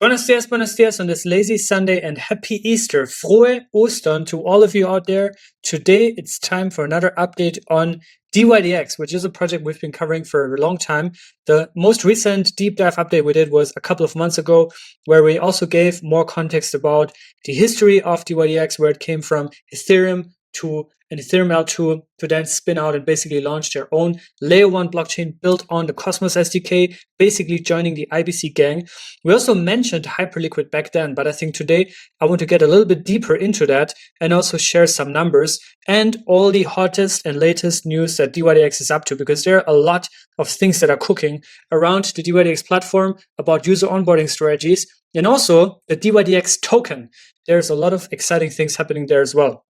Buenos dias on this lazy Sunday and happy Easter. Frohe Ostern to all of you out there. Today it's time for another update on dYdX, which is a project we've been covering for a long time. The most recent deep dive update we did was a couple of months ago, where we also gave more context about the history of dYdX, where it came from Ethereum to an Ethereum L2 to then spin out and basically launch their own layer 1 blockchain built on the Cosmos SDK, basically joining the IBC gang. We also mentioned Hyperliquid back then, but I think today I want to get a little bit deeper into that and also share some numbers and all the hottest and latest news that dYdX is up to, because there are a lot of things that are cooking around the dYdX platform about user onboarding strategies and also the dYdX token. There's a lot of exciting things happening there as well.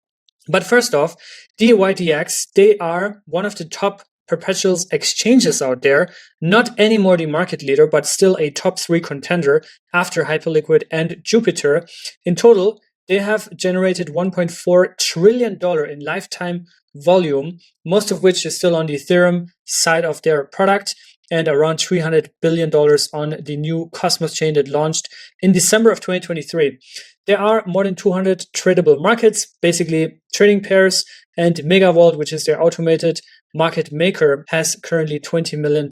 But first off, dYdX, they are one of the top perpetuals exchanges out there, not anymore the market leader, but still a top 3 contender after Hyperliquid and Jupiter. In total, they have generated $1.4 trillion in lifetime volume, most of which is still on the Ethereum side of their product, and around $300 billion on the new Cosmos chain that launched in December of 2023. There are more than 200 tradable markets, basically trading pairs, and Megavault, which is their automated market maker, has currently $20 million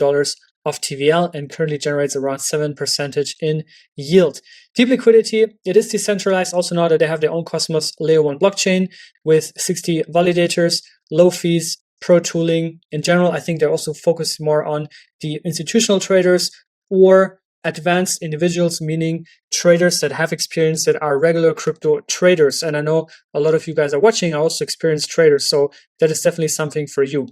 of TVL and currently generates around 7% in yield. Deep liquidity, it is decentralized also now that they have their own Cosmos layer 1 blockchain with 60 validators, low fees, pro tooling. In general, I think they're also focused more on the institutional traders or advanced individuals, meaning traders that have experience that are regular crypto traders. And I know a lot of you guys are watching are also experienced traders, so that is definitely something for you.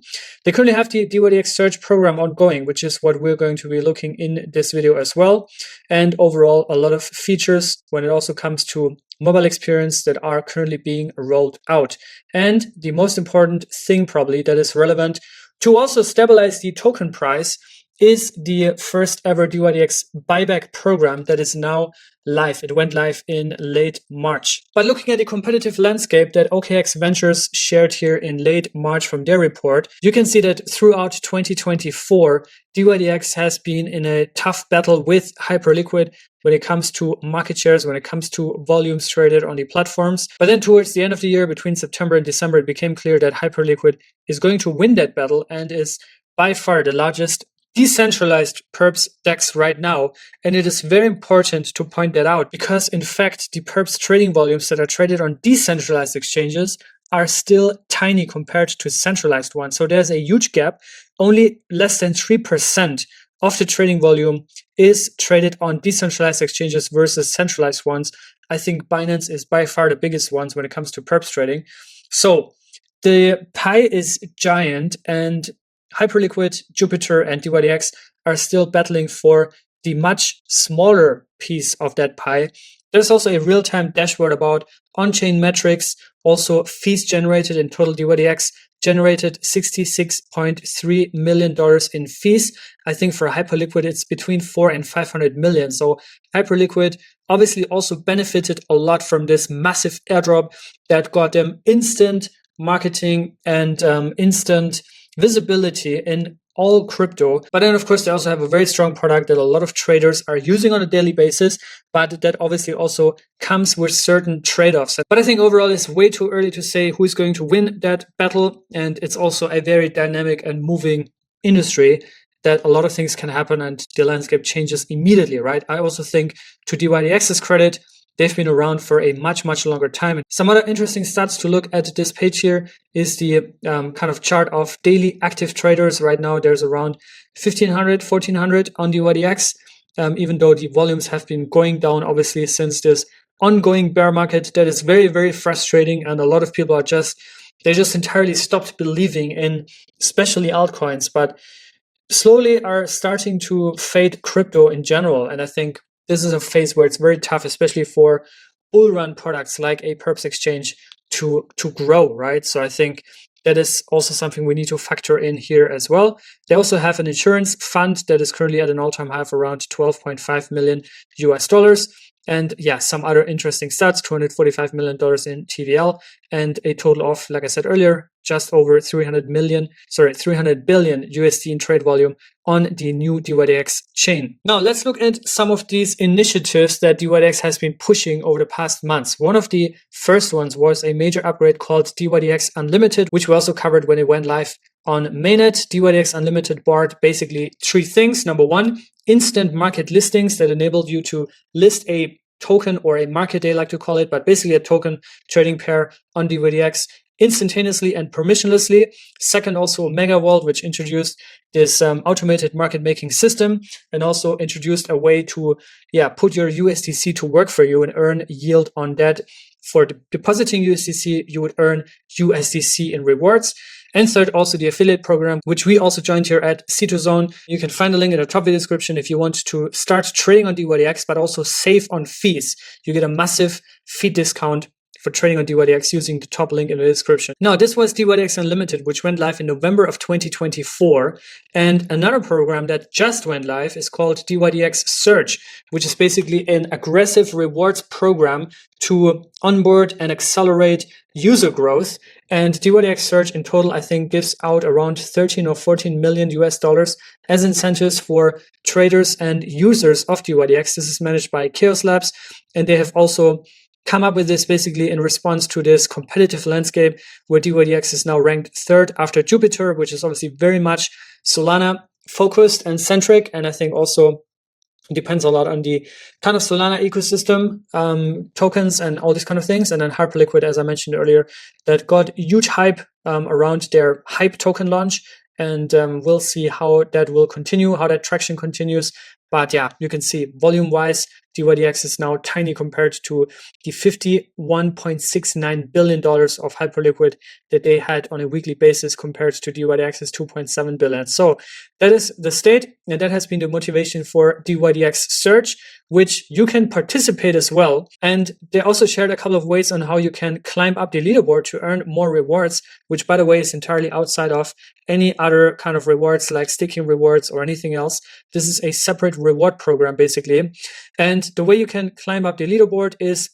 They currently have the dYdX search program ongoing, which is what we're going to be looking in this video as well. And overall, a lot of features when it also comes to mobile experience that are currently being rolled out. And the most important thing probably that is relevant to also stabilize the token price is the first ever dYdX buyback program that is now live. It went live in late March. But looking at the competitive landscape that OKX Ventures shared here in late March from their report, you can see that throughout 2024, dYdX has been in a tough battle with Hyperliquid when it comes to market shares, when it comes to volumes traded on the platforms. But then towards the end of the year, between September and December, it became clear that Hyperliquid is going to win that battle and is by far the largest decentralized Perps DEX right now. And it is very important to point that out because, in fact, the Perps trading volumes that are traded on decentralized exchanges are still tiny compared to centralized ones. So there's a huge gap. Only less than 3% of the trading volume is traded on decentralized exchanges versus centralized ones. I think Binance is by far the biggest ones when it comes to Perps trading. So the pie is giant, and Hyperliquid, Jupiter, and dYdX are still battling for the much smaller piece of that pie. There's also a real-time dashboard about on-chain metrics, also fees generated. In total, dYdX generated $66.3 million in fees. I think for Hyperliquid, it's between 4 and 500 million. So Hyperliquid obviously also benefited a lot from this massive airdrop that got them instant marketing and instant visibility in all crypto. But then, of course, they also have a very strong product that a lot of traders are using on a daily basis, but that obviously also comes with certain trade-offs. But I think overall it's way too early to say who is going to win that battle, and it's also a very dynamic and moving industry that a lot of things can happen and the landscape changes immediately, right? I also think, to dYdX's credit, they've been around for a much, much longer time. Some other interesting stats to look at this page here is the kind of chart of daily active traders. Right now, there's around 1,500, 1,400 on dYdX, even though the volumes have been going down, obviously, since this ongoing bear market that is very, very frustrating. And a lot of people are they just entirely stopped believing in especially altcoins, but slowly are starting to fade crypto in general. And I think this is a phase where it's very tough, especially for bull run products like a Perps exchange to grow, right? So I think that is also something we need to factor in here as well. They also have an insurance fund that is currently at an all-time high of around $12.5 million US. And yeah, some other interesting stats, $245 million in TVL and a total of, like I said earlier, just over 300 billion USD in trade volume on the new dYdX chain. Now let's look at some of these initiatives that dYdX has been pushing over the past months. One of the first ones was a major upgrade called dYdX Unlimited, which we also covered when it went live on mainnet. dYdX Unlimited barred basically three things. Number one, instant market listings that enabled you to list a token or a market day, like to call it, but basically a token trading pair on dYdX instantaneously and permissionlessly. Second, also Mega Vault, which introduced this automated market making system and also introduced a way to put your USDC to work for you and earn yield on that. For depositing USDC, you would earn USDC in rewards. And third, also the affiliate program, which we also joined here at CitoZone. You can find the link in the top of the description if you want to start trading on dYdX, but also save on fees. You get a massive fee discount for trading on dYdX using the top link in the description. Now, this was dYdX Unlimited, which went live in November of 2024. And another program that just went live is called dYdX Surge, which is basically an aggressive rewards program to onboard and accelerate user growth. And dYdX Surge in total, I think, gives out around 13 or 14 million US dollars as incentives for traders and users of dYdX. This is managed by Chaos Labs, and they have also come up with this basically in response to this competitive landscape where dYdX is now ranked third after Jupiter, which is obviously very much Solana focused and centric. And I think also depends a lot on the kind of Solana ecosystem, tokens and all these kind of things. And then Hyperliquid, as I mentioned earlier, that got huge hype around their hype token launch. And we'll see how that will continue, how that traction continues. But yeah, you can see volume-wise, dYdX is now tiny compared to the $51.69 billion of Hyperliquid that they had on a weekly basis compared to dYdX's $2.7 billion. So that is the state, and that has been the motivation for dYdX Surge, which you can participate as well. And they also shared a couple of ways on how you can climb up the leaderboard to earn more rewards, which, by the way, is entirely outside of any other kind of rewards like staking rewards or anything else. This is a separate reward program, basically. And the way you can climb up the leaderboard is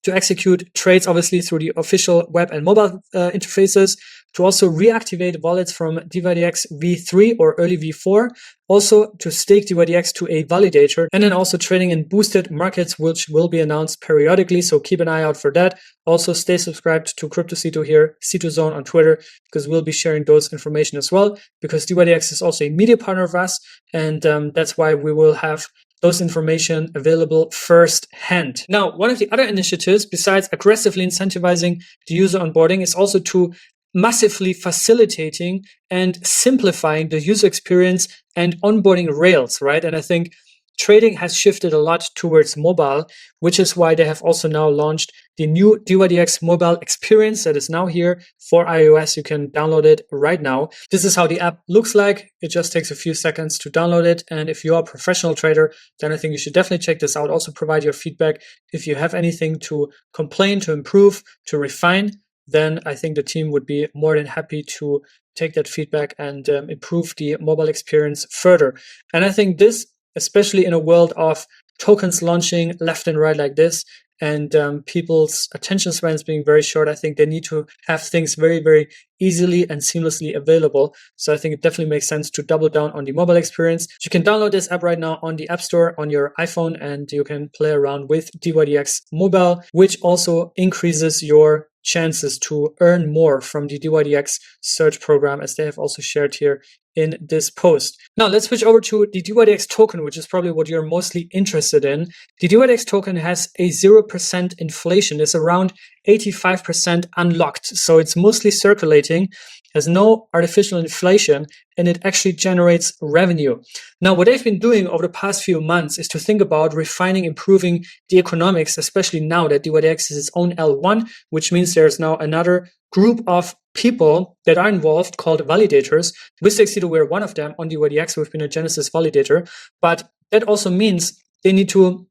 to execute trades, obviously, through the official web and mobile interfaces, to also reactivate wallets from dYdX v3 or early v4, also to stake dYdX to a validator, and then also trading in boosted markets, which will be announced periodically, so keep an eye out for that. Also stay subscribed to CryptoCito here, CitoZone on Twitter, because we'll be sharing those information as well, because dYdX is also a media partner of us, and that's why we will have those information available firsthand. Now, one of the other initiatives, besides aggressively incentivizing the user onboarding, is also to massively facilitating and simplifying the user experience and onboarding rails, right? And I think trading has shifted a lot towards mobile, which is why they have also now launched the new dYdX mobile experience that is now here for iOS. You can download it right now. This is how the app looks like. It just takes a few seconds to download it. And if you are a professional trader, then I think you should definitely check this out. Also provide your feedback. If you have anything to complain, to improve, to refine, then I think the team would be more than happy to take that feedback and improve the mobile experience further. And I think this, especially in a world of tokens launching left and right like this, and people's attention spans being very short, I think they need to have things very, very easily and seamlessly available. So I think it definitely makes sense to double down on the mobile experience. You can download this app right now on the App Store on your iPhone, and you can play around with dYdX Mobile, which also increases your chances to earn more from the dYdX Surge program, as they have also shared here in this post. Now let's switch over to the dYdX token, which is probably what you're mostly interested in. The dYdX token has a 0% inflation. It's around 85% unlocked. So it's mostly circulating, has no artificial inflation, and it actually generates revenue. Now, what they've been doing over the past few months is to think about refining, improving the economics, especially now that dYdX is its own L1, which means there's now another group of people that are involved called validators. With Stakecito, we're one of them on dYdX. We've been a Genesis validator, but that also means they need to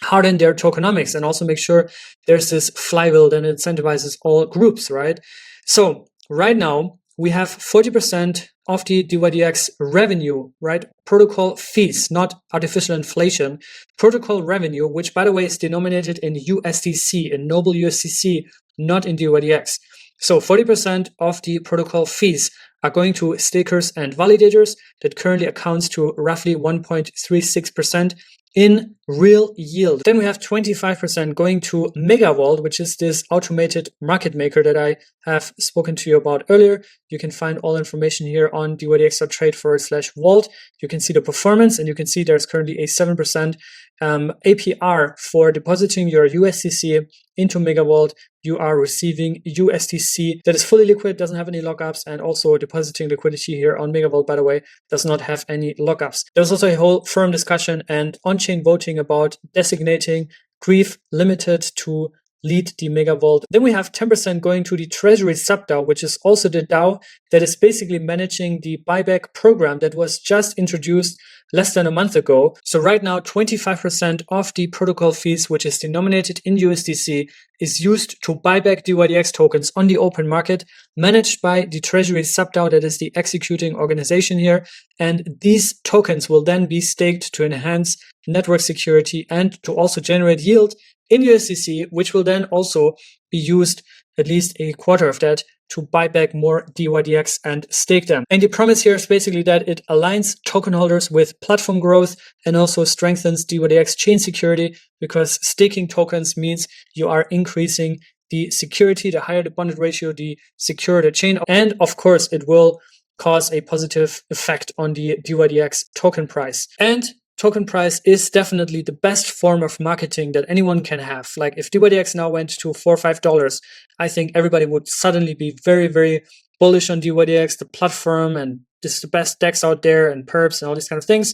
harden their tokenomics and also make sure there's this flywheel that incentivizes all groups, right? So right now we have 40% of the dYdX revenue, right? Protocol fees, not artificial inflation. Protocol revenue, which by the way is denominated in USDC, in Noble USDC, not in dYdX. So 40% of the protocol fees are going to stakers and validators. That currently accounts to roughly 1.36% in real yield. Then we have 25% going to Megavault, which is this automated market maker that I have spoken to you about earlier. You can find all information here on dYdX.trade/vault. You can see the performance, and you can see there's currently a 7% APR for depositing your USDC into Megavault. You are receiving USDC that is fully liquid, doesn't have any lockups, and also depositing liquidity here on Megavault, by the way, does not have any lockups. There's also a whole firm discussion and on-chain voting about designating Grief Limited to lead the Megavault. Then we have 10% going to the Treasury sub-DAO, which is also the DAO that is basically managing the buyback program that was just introduced less than a month ago. So right now, 25% of the protocol fees, which is denominated in USDC, is used to buy back dYdX tokens on the open market, managed by the Treasury sub-DAO, that is the executing organization here. And these tokens will then be staked to enhance network security and to also generate yield in USDC, which will then also be used, at least a quarter of that, to buy back more dYdX and stake them. And the promise here is basically that it aligns token holders with platform growth and also strengthens dYdX chain security, because staking tokens means you are increasing the security. The higher the bonded ratio, the secure the chain. And of course, it will cause a positive effect on the dYdX token price. And token price is definitely the best form of marketing that anyone can have. Like if dYdX now went to $4 or $5, I think everybody would suddenly be very, very bullish on dYdX, the platform, and this is the best DEX out there, and Perps and all these kind of things.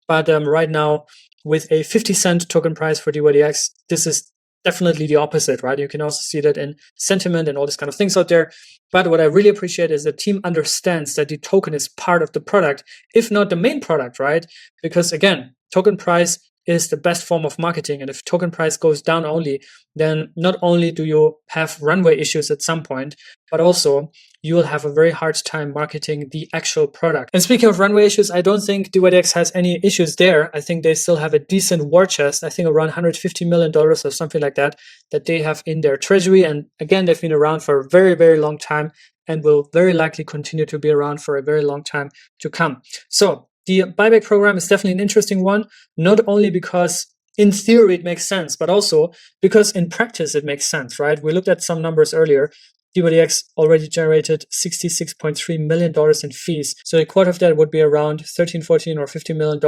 But right now, with a 50-cent token price for dYdX, this is definitely the opposite, right? You can also see that in sentiment and all these kind of things out there. But what I really appreciate is the team understands that the token is part of the product, if not the main product, right? Because again, token price is the best form of marketing. And if token price goes down only, then not only do you have runway issues at some point, but also you will have a very hard time marketing the actual product. And speaking of runway issues, I don't think dYdX has any issues there. I think they still have a decent war chest. I think around $150 million or something like that they have in their treasury. And again, they've been around for a very, very long time and will very likely continue to be around for a very long time to come. So the buyback program is definitely an interesting one, not only because in theory it makes sense, but also because in practice it makes sense, right? We looked at some numbers earlier. dYdX already generated $66.3 million in fees. So a quarter of that would be around $13, $14, or $15 million,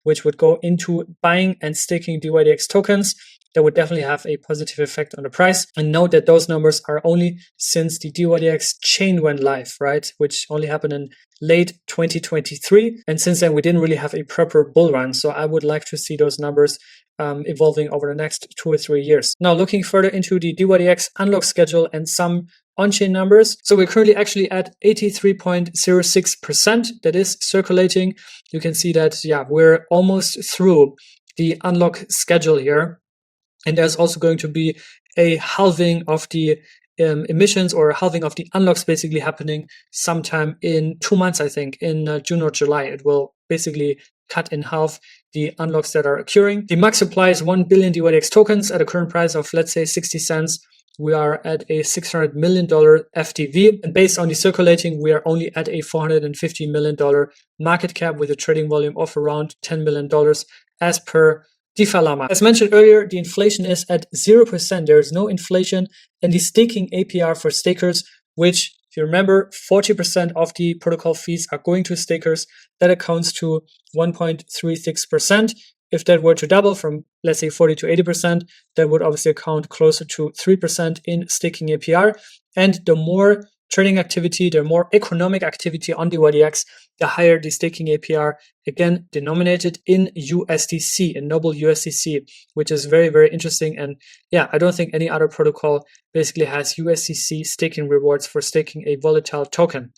which would go into buying and staking dYdX tokens. That would definitely have a positive effect on the price. And note that those numbers are only since the dYdX chain went live, right? Which only happened in late 2023. And since then, we didn't really have a proper bull run. So I would like to see those numbers evolving over the next 2 or 3 years. Now, looking further into the dYdX unlock schedule and some on-chain numbers. So we're currently actually at 83.06% that is circulating. You can see that, yeah, we're almost through the unlock schedule here. And there's also going to be a halving of the emissions, or halving of the unlocks basically happening sometime in 2 months, I think, in June or July. It will basically cut in half the unlocks that are occurring. The max supply is 1 billion dYdX tokens at a current price of, let's say, 60 cents. We are at a $600 million FTV. And based on the circulating, we are only at a $450 million market cap with a trading volume of around $10 million as per DeFi Llama. As mentioned earlier, the inflation is at 0%. There is no inflation. And the staking APR for stakers, which, if you remember, 40% of the protocol fees are going to stakers, that accounts to 1.36%. If that were to double from, let's say, 40 to 80%, that would obviously account closer to 3% in staking APR. And the more trading activity, the more economic activity on dYdX, the higher the staking APR, again, denominated in USDC, in noble USDC, which is very, very interesting. And yeah, I don't think any other protocol basically has USDC staking rewards for staking a volatile token.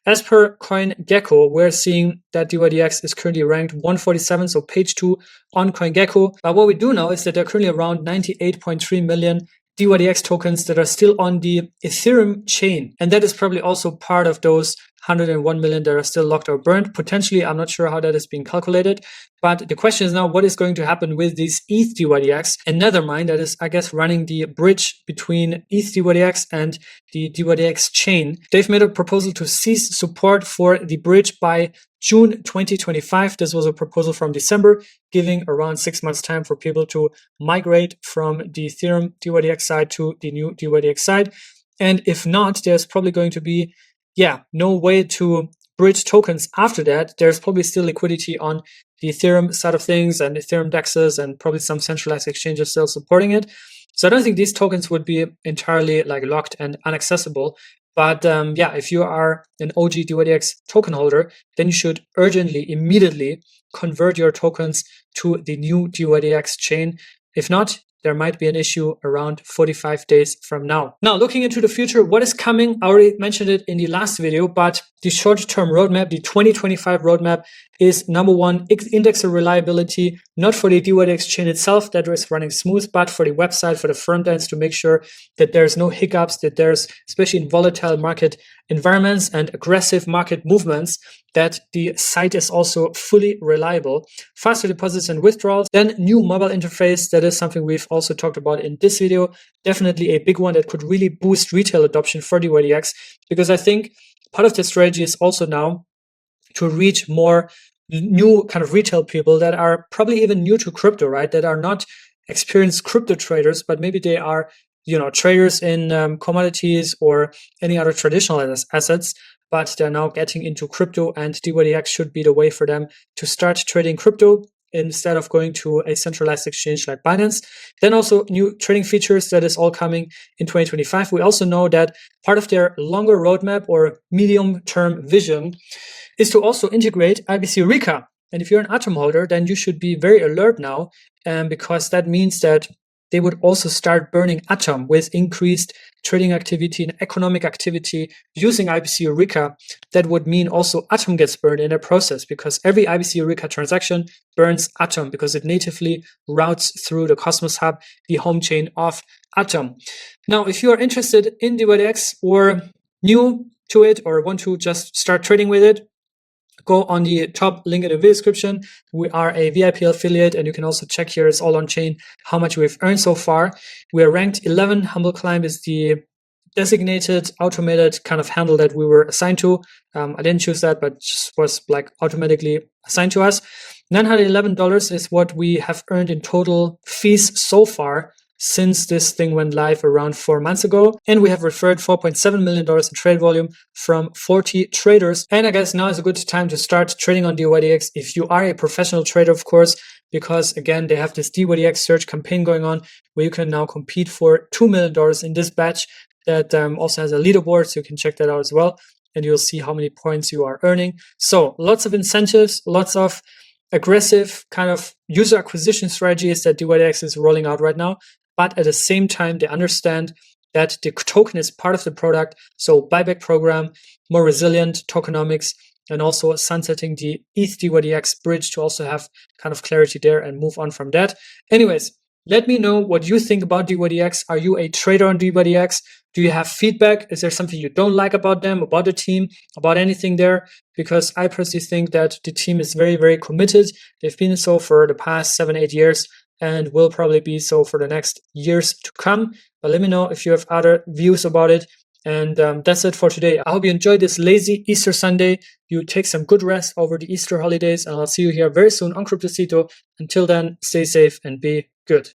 As per CoinGecko, we're seeing that dYdX is currently ranked 147, so page 2 on CoinGecko. But what we do know is that there are currently around 98.3 million dYdX tokens that are still on the Ethereum chain. And that is probably also part of those 101 million that are still locked or burned. Potentially, I'm not sure how that is being calculated. But the question is now, what is going to happen with these ETH dYdX and Nethermind that is, I guess, running the bridge between ETH dYdX and the dYdX chain. They've made a proposal to cease support for the bridge by June 2025. This was a proposal from December, giving around 6 months time for people to migrate from the Ethereum dYdX side to the new dYdX side. And if not, there's probably going to be, no way to bridge tokens after that. There's probably still liquidity on the Ethereum side of things and Ethereum dexes and probably some centralized exchanges still supporting it. So I don't think these tokens would be entirely like locked and inaccessible. But if you are an OG dYdX token holder, then you should urgently, immediately convert your tokens to the new dYdX chain. If not, there might be an issue around 45 days from now. Now, looking into the future, what is coming? I already mentioned it in the last video, but the short-term roadmap, the 2025 roadmap, is number one, indexer reliability, not for the dYdX chain itself that is running smooth, but for the website, for the front ends, to make sure that there's no hiccups, that there's, especially in volatile market environments and aggressive market movements, that the site is also fully reliable. Faster deposits and withdrawals. Then new mobile interface. That is something we've also talked about in this video. Definitely a big one that could really boost retail adoption for dYdX, because I think part of the strategy is also now to reach more new kind of retail people that are probably even new to crypto, right? That are not experienced crypto traders, but maybe they are, traders in commodities or any other traditional assets, but they're now getting into crypto, and dYdX should be the way for them to start trading crypto instead of going to a centralized exchange like Binance. Then also new trading features that is all coming in 2025. We also know that part of their longer roadmap or medium-term vision is to also integrate IBC Eureka. And if you're an Atom holder, then you should be very alert now, because that means that they would also start burning Atom with increased trading activity and economic activity using IBC Eureka. That would mean also Atom gets burned in a process, because every IBC Eureka transaction burns Atom because it natively routes through the Cosmos Hub, the home chain of Atom. Now, if you are interested in dYdX or new to it or want to just start trading with it, go on the top link in the video description. We are a VIP affiliate, and you can also check here, it's all on chain, how much we've earned so far. We are ranked 11. Humble Climb is the designated automated kind of handle that we were assigned to. I didn't choose that, but just was like automatically assigned to us. $911 is what we have earned in total fees so far since this thing went live around 4 months ago. And we have referred $4.7 million in trade volume from 40 traders. And I guess now is a good time to start trading on dYdX if you are a professional trader, of course, because again, they have this dYdX search campaign going on where you can now compete for $2 million in this batch that also has a leaderboard, so you can check that out as well. And you'll see how many points you are earning. So lots of incentives, lots of aggressive kind of user acquisition strategies that dYdX is rolling out right now. But at the same time, they understand that the token is part of the product. So buyback program, more resilient tokenomics, and also sunsetting the ETH dYdX bridge to also have kind of clarity there and move on from that. Anyways, let me know what you think about dYdX. Are you a trader on dYdX? Do you have feedback? Is there something you don't like about them, about the team, about anything there? Because I personally think that the team is very, very committed. They've been so for the past 7-8 years. And will probably be so for the next years to come. But let me know if you have other views about it. And that's it for today. I hope you enjoyed this lazy Easter Sunday. You take some good rest over the Easter holidays, and I'll see you here very soon on Cryptosrus. Until then, stay safe and be good.